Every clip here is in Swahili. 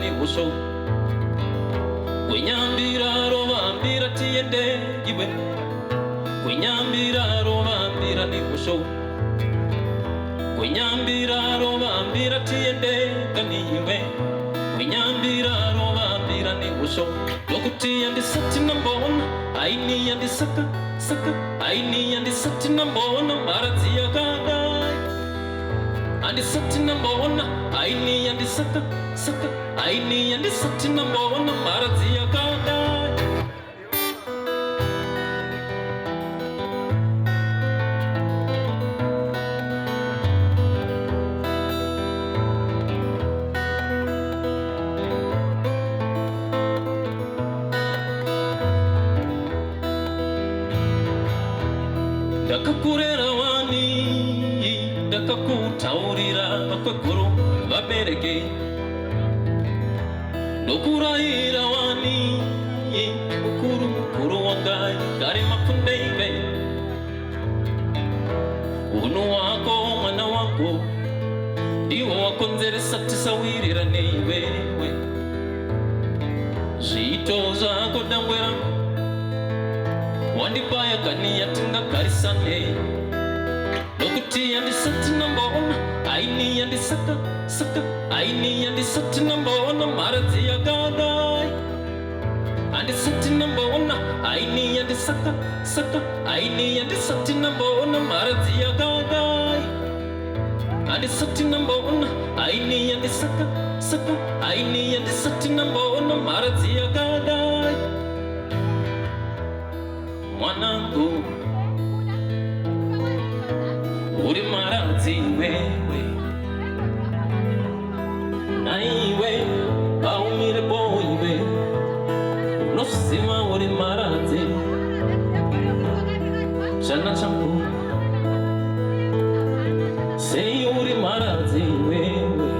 ni wosho Winyambira robambira tiende iwe Winyambira robambira ni wosho Winyambira robambira tiende kaniwe Winyambira robambira ni wosho Lokuti andi sati nambona Aini andi saka Aini andi sati nambona Marati ya gadai Andi sati nambona Aini andi saka Aini andi sati nambona Marati ya gadai Dakakurera wani Dakakutaurira bakakuru babereke Dokurahira wani Mukuru wangai Kare mapundeibe Unu wako mwana wako Diwa wako nzere sati sawirira neiwe Zito zako dangwera Wandipaya kaniya tinga karisane Lokuti andi sati nambona Aini andi saka Aini andi sati nambona Marati ya gadai Andi sati nambona Aini andi saka Aini andi sati nambona Marati ya gadai Andi sati nambona Aini andi saka Aini andi sati nambona Marati ya gadai Mwanangu Uri Marati wewe Na iwe Baumire boiwe Unosima uri Marati Chana changu Sei uri Marati wewe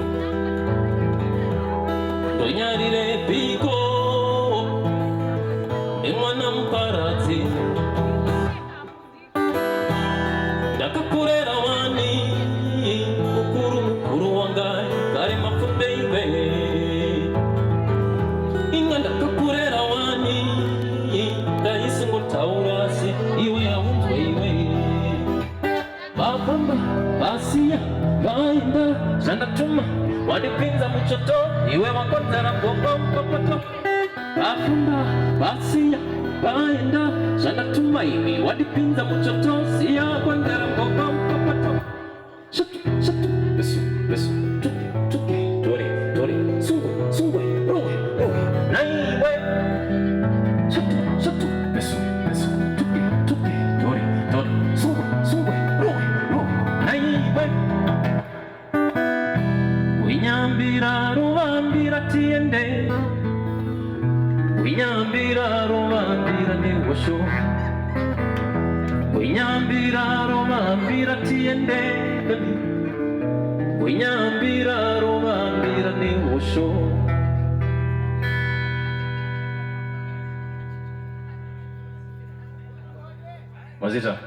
Donyarire piko Emwana mparati Dakakurera wani Mukuru wangai Kare mapundeibe Inga dakakurera wani Daisungu taurasi Iwe ya umwe iwe Bapamba Basia Gainda Sandatuma Wadipinza mchoto Iwe wakontara Popoto Bapamba Basia Bainda Sandatuma Iwe wadipinza mchoto Siya kontara Popoto Shatu Besu Tuki Tori Sungwe Rohe Naiwe Shatu Besu Tuki Tori Sungwe Rohe Naiwe Winyambira rubambira tiende Winyambira rubambira ni wosho Winyambira rubambira tiende Winyambira rubambira ni wosho Mazita